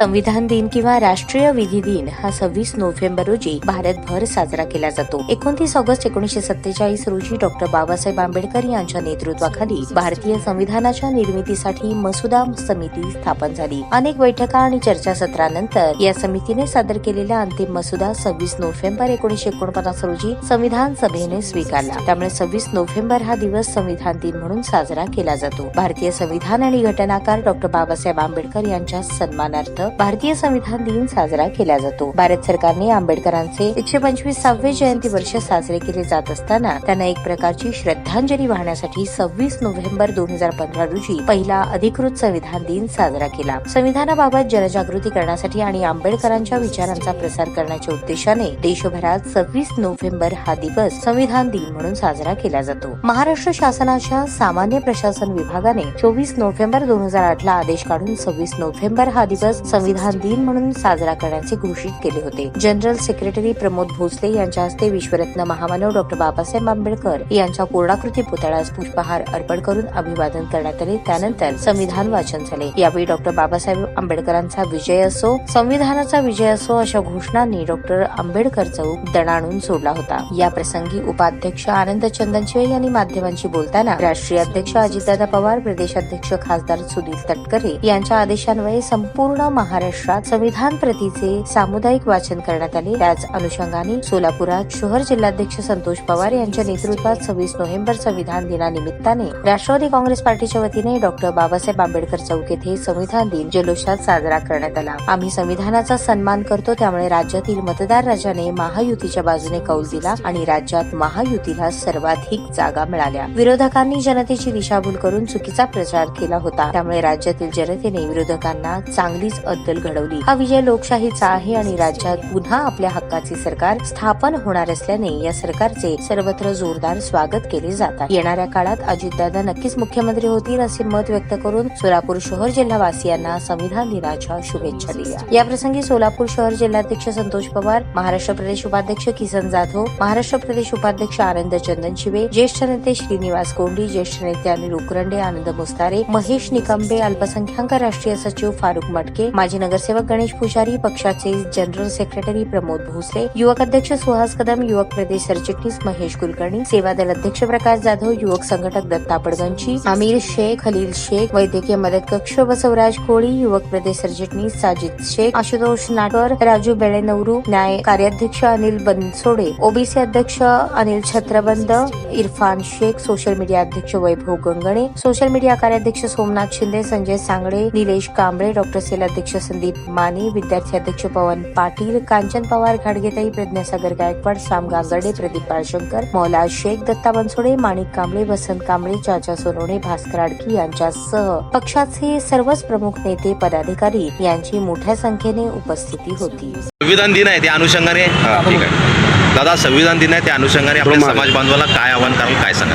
संविधान दिन किंवा राष्ट्रीय विधी दिन हा 26 नोव्हेंबर रोजी भारतभर साजरा केला जातो। 29 ऑगस्ट 1947 रोजी डॉक्टर बाबासाहेब आंबेडकर यांच्या नेतृत्वाखाली भारतीय संविधानाच्या निर्मितीसाठी मसुदा समिती स्थापन झाली। अनेक बैठका आणि चर्चासत्रानंतर या समितीने सादर केलेला अंतिम मसुदा 26 नोव्हेंबर 1949 रोजी संविधान सभेने स्वीकारला। त्यामुळे 26 नोव्हेंबर हा दिवस संविधान दिन म्हणून साजरा केला जातो। भारतीय संविधान आणि घटनाकार डॉक्टर बाबासाहेब आंबेडकर यांच्या सन्मानार्थ भारतीय संविधान दिन साजरा केला जातो। भारत सरकारने आंबेडकरांचे 125वे जयंती वर्ष साजरे केले जात असताना त्यांना एक प्रकारची श्रद्धांजली वाहण्यासाठी 26 नोव्हेंबर 2015 रोजी पहिला अधिकृत संविधान दिन साजरा केला। संविधानाबाबत जनजागृती करण्यासाठी आणि आंबेडकरांच्या विचारांचा प्रसार करण्याच्या उद्देशाने देशभरात 26 नोव्हेंबर हा दिवस संविधान दिन म्हणून साजरा केला जातो। महाराष्ट्र शासनाच्या सामान्य प्रशासन विभागाने 24 नोव्हेंबर 2008 ला आदेश काढून 26 नोव्हेंबर हा दिवस संविधान दिन म्हणून साजरा करण्याचे घोषित केले होते। जनरल सेक्रेटरी प्रमोद भोसले यांच्या हस्ते विश्वरत्न महामानव डॉक्टर बाबासाहेब आंबेडकर यांच्या पूर्णाकृती पुतळ्यास पुष्पहार अर्पण करून अभिवादन करण्यात आले। त्यानंतर संविधान वाचन झाले। यावेळी डॉक्टर बाबासाहेब आंबेडकरांचा विजय असो, संविधानाचा विजय असो अशा घोषणांनी डॉक्टर आंबेडकर चौक दणाणून सोडला होता। या प्रसंगी उपाध्यक्ष आनंद चंदनशिवे यांनी माध्यमांशी बोलताना राष्ट्रीय अध्यक्ष अजितदादा पवार, प्रदेशाध्यक्ष खासदार सुनील तटकरे यांच्या आदेशान्वये संपूर्ण महाराष्ट्रात संविधान प्रतीचे सामुदायिक वाचन करण्यात आले। त्याच अनुषंगाने सोलापुरात शहर जिल्हाध्यक्ष संतोष पवार यांच्या नेतृत्वात 26 नोव्हेंबर संविधान दिनानिमित्ताने राष्ट्रवादी काँग्रेस पार्टीच्या वतीने डॉक्टर बाबासाहेब आंबेडकर चौक येथे संविधान दिन जल्लोषात साजरा करण्यात आला। आम्ही संविधानाचा सन्मान करतो, त्यामुळे राज्यातील मतदार राजाने महायुतीच्या बाजूने कौल दिला आणि राज्यात महायुतीला सर्वाधिक जागा मिळाल्या। विरोधकांनी जनतेची दिशाभूल करून चुकीचा प्रचार केला होता, त्यामुळे राज्यातील जनतेने विरोधकांना चांगलीच अद्दल घडवली। हा विजय लोकशाहीचा आहे आणि राज्यात पुन्हा आपल्या हक्काचे सरकार स्थापन होणार असल्याने या सरकारचे सर्वत्र जोरदार स्वागत केले जातात। येणाऱ्या काळात अजितदादा नक्कीच मुख्यमंत्री होतील असे मत व्यक्त करून सोलापूर शहर जिल्हावासियांना संविधान दिनाच्या शुभेच्छा दिल्या। या प्रसंगी सोलापूर शहर जिल्हाध्यक्ष संतोष पवार, महाराष्ट्र प्रदेश उपाध्यक्ष किसन जाधव, महाराष्ट्र प्रदेश उपाध्यक्ष आनंद चंदनशिवे, ज्येष्ठ नेते श्रीनिवास कोंडी, ज्येष्ठ नेते अनिल उकरंडे, आनंद मुस्तारे, महेश निकंबे, अल्पसंख्याक राष्ट्रीय सचिव फारुख मटके, माजी नगरसेवक गणेश पुजारी, पक्षाचे जनरल सेक्रेटरी प्रमोद भोसले, युवक अध्यक्ष सुहास कदम, युवक प्रदेश सरचिटणीस महेश कुलकर्णी, सेवादल अध्यक्ष प्रकाश जाधव, युवक संघटक दत्ता पडगंची, आमिर शेख, खलील शेख, वैद्यकीय मदत कक्ष बसवराज कोळी, युवक प्रदेश सरचिटणीस साजिद शेख, आशुतोष नाटकर, राजू बेळेनवरू, न्याय कार्याध्यक्ष अनिल बनसोडे, ओबीसी अध्यक्ष अनिल छत्रबंद, इरफान शेख, सोशल मीडिया अध्यक्ष वैभव गंगणे, सोशल मीडिया कार्याध्यक्ष सोमनाथ शिंदे, संजय सांगडे, निलेश कांबळे, डॉक्टर सेल अध्यक्ष संदीप माने, विद्यार्थी अध्यक्ष पवन पाटील, कांचन पवार, घाडगेताई, प्रज्ञासागर गायकवाड, श्याम गांगर्डे, प्रदीप पाळशंकर, मौला शेख, दत्ता बनसोडे, माणिक कांबळे, वसंत कांबळे, चाचा सोनवणे, भास्कर आडकी यांच्यासह पक्षाचे सर्वच प्रमुख नेते पदाधिकारी यांची मोठ्या संख्येने उपस्थिती होती। संविधान दिन आहे त्या अनुषंगाने ठीक आहे दादा, संविधान दिन आहे त्या अनुषंगाने आपल्या समाज बांधवाला काय आव्हान कराल, काय सांगा?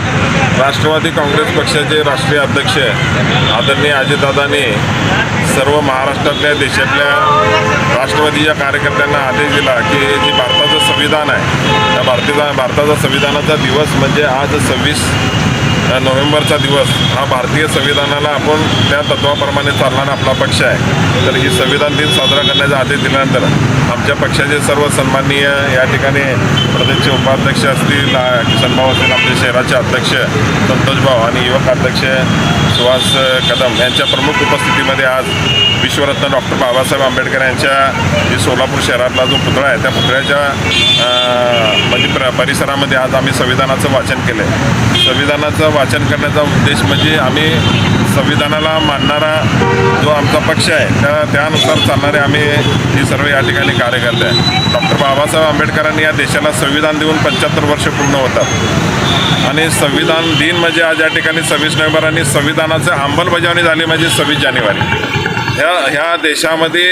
राष्ट्रवादी काँग्रेस पक्षाचे राष्ट्रीय अध्यक्ष आदरणीय अजितदादांनी सर्व महाराष्ट्रातल्या देशातल्या राष्ट्रवादीच्या कार्यकर्त्यांना आदेश दिला की जे भारताचं संविधान आहे त्या भारताचा संविधानाचा दिवस म्हणजे आज 26 नोव्हेंबरचा दिवस हा भारतीय संविधानाला आपण त्या तत्वाप्रमाणे चालणारा आपला पक्ष आहे। तर ही संविधान दिन साजरा करण्याचा आदेश दिल्यानंतर आमच्या पक्षाचे सर्व सन्माननीय या ठिकाणी प्रदेशचे उपाध्यक्ष असतील, किसनभाऊ असतील, आमचे शहराचे अध्यक्ष संतोषभाऊ आणि युवक अध्यक्ष सुहास कदम यांच्या प्रमुख उपस्थितीमध्ये आज विश्वरत्न डॉक्टर बाबासाहेब आंबेडकर यांच्या जे सोलापूर शहरातला जो पुतळा आहे त्या पुतळ्याच्या म्हणजे परिसरामध्ये आज आम्ही संविधानाचं वाचन केलं आहे। संविधानाचं वाचन करण्याचा उद्देश म्हणजे आम्ही संविधानाला मानणारा जो आमचा पक्ष आहे त्यानुसार चालणारे आम्ही ही सर्व या ठिकाणी कार्यकर्ते आहे। डॉक्टर बाबासाहेब आंबेडकरांनी या देशाला संविधान देऊन 75 वर्ष पूर्ण होतात आणि संविधान दिन म्हणजे आज या ठिकाणी 26 नोव्हेंबर आणि संविधानाचं अंमलबजावणी झाली म्हणजे 26 जानेवारी। ह्या देशामध्ये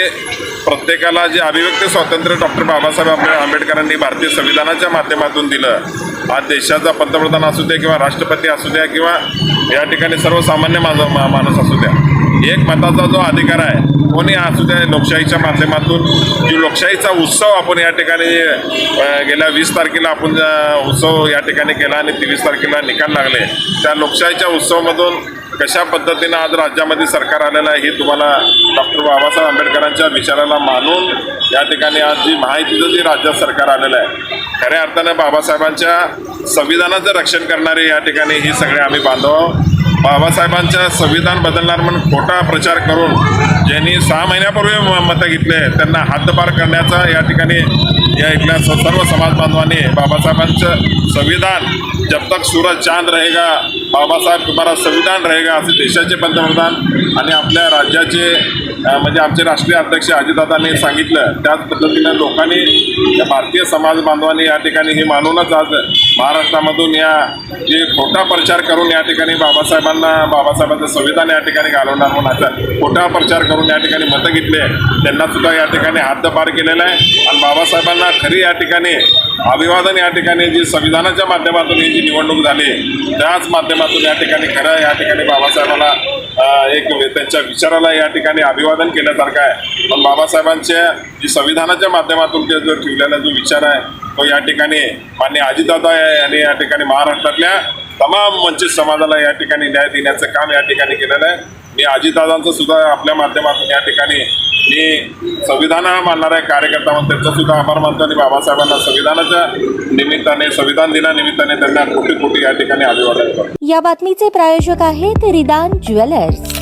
प्रत्येकाला जे अभिव्यक्ती स्वातंत्र्य डॉक्टर बाबासाहेब आंबेडकरांनी भारतीय संविधानाच्या माध्यमातून दिलं, आज देशाचा पंतप्रधान असू द्या किंवा राष्ट्रपती असू द्या किंवा या ठिकाणी सर्वसामान्य माणूस असू द्या, एक मताचा जो अधिकार आहे कोणी असू द्या, लोकशाहीच्या माध्यमातून जो लोकशाहीचा उत्सव आपण या ठिकाणी गेल्या 20 तारखेला आपण उत्सव या ठिकाणी केला आणि 23 तारखेला निकाल लागले। त्या लोकशाहीच्या उत्सवामधून कशा पद्धतीनं आज राज्यामध्ये सरकार आलेलं आहे हे तुम्हाला डॉक्टर बाबासाहेब आंबेडकरांच्या विचाराला मानून या ठिकाणी आज जी महायुतीचं जे राज्यात सरकार आलेलं आहे, खऱ्या अर्थानं बाबासाहेबांच्या संविधानाचं रक्षण करणारे या ठिकाणी ही सगळे आम्ही बांधव बाबासाहेबांचं संविधान बदलणार म्हणून खोटा प्रचार करून ज्यांनी 6 महिन्यापूर्वी मतं घेतले त्यांना हद्दपार करण्याचा या ठिकाणी या इथल्या सर्व समाज बांधवांनी बाबासाहेबांचं संविधान जब तक सूरज चांद रहेगा बाबासाहेब तुम्हारा संविधान रहेगा असे देशाचे पंतप्रधान आणि आपल्या राज्याचे म्हणजे आमचे राष्ट्रीय अध्यक्ष अजितदादांनी सांगितलं, त्याच पद्धतीनं लोकांनी या भारतीय समाज बांधवांनी या ठिकाणी हे मानूनच आज महाराष्ट्रामधून या जे खोटा प्रचार करून या ठिकाणी बाबासाहेबांचं संविधान या ठिकाणी घालवणार म्हणून आता खोटा प्रचार करून या ठिकाणी मतं घेतले त्यांना सुद्धा या ठिकाणी हद्दपार केलेलं आहे आणि बाबासाहेबांना खरी या ठिकाणी अभिवादन या ठिकाणी जी संविधानाच्या माध्यमातून ही जी निवडणूक झाली त्याच माध्यमातून या ठिकाणी खरं या ठिकाणी बाबासाहेबांना एक त्यांच्या विचाराला या ठिकाणी अभिवादन केल्यासारखं आहे. पण बाबासाहेबांच्या जी संविधानाच्या माध्यमातून ते जो ठेवलेला जो विचार आहे तो या ठिकाणी माननीय अजितदादा यांनी या ठिकाणी महाराष्ट्रातल्या तमाम वंचित समाजाला या ठिकाणी न्याय देण्याचं काम या ठिकाणी केलेलं आहे. मी अजितदादांचं सुद्धा आपल्या माध्यमातून या ठिकाणी मी संविधान मानणारा कार्यकर्ता म्हणून त्यांचा सुद्धा आभार मानतो आणि बाबासाहेबांना संविधानाच्या निमित्ताने संविधान दिनानिमित्ताने त्यांना कोटी कोटी या ठिकाणी अभिवादन करतो. या बातमीचे प्रायोजक आहेत रिदान ज्वेलर्स.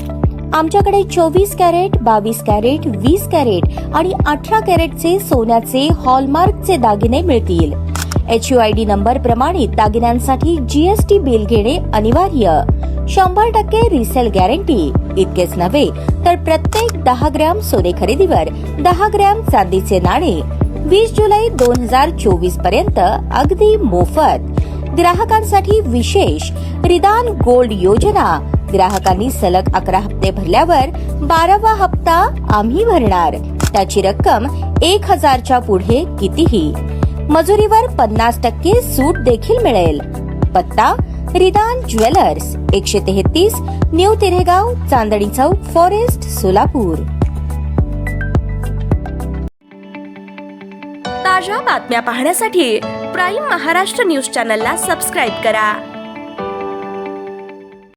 आमच्याकडे 24 कॅरेट, 22 कॅरेट, 20 कॅरेट आणि 18 कॅरेटचे सोन्याचे हॉलमार्कचे दागिने मिळतील. HUID नंबर प्रमाणित दागिन्यांसाठी GST बिल घेणे अनिवार्य. 100% रिसेल गॅरंटी. इतकेच नव्हे तर प्रत्येक 10 ग्रॅम सोने खरेदीवर 10 ग्रॅम चांदीचे नाणे 20 जुलै 2024 पर्यंत अगदी मोफत. ग्राहकांसाठी विशेष रिदान गोल्ड योजना. ग्राहकांनी सलग 11 हप्ते भरल्यावर 12वा हप्ता आम्ही भरणार. त्याची रक्कम 1000च्या पुढे कितीही. मजुरीवर 50% सूट देखील मिळेल. पत्ता रिदान jewellers, 133 new तिरेगाव, Chandni Chowk, forest, Solapur. ताज्या बातम्या पाहण्यासाठी प्राईम महाराष्ट्र न्यूज चॅनलला सबस्क्राईब करा.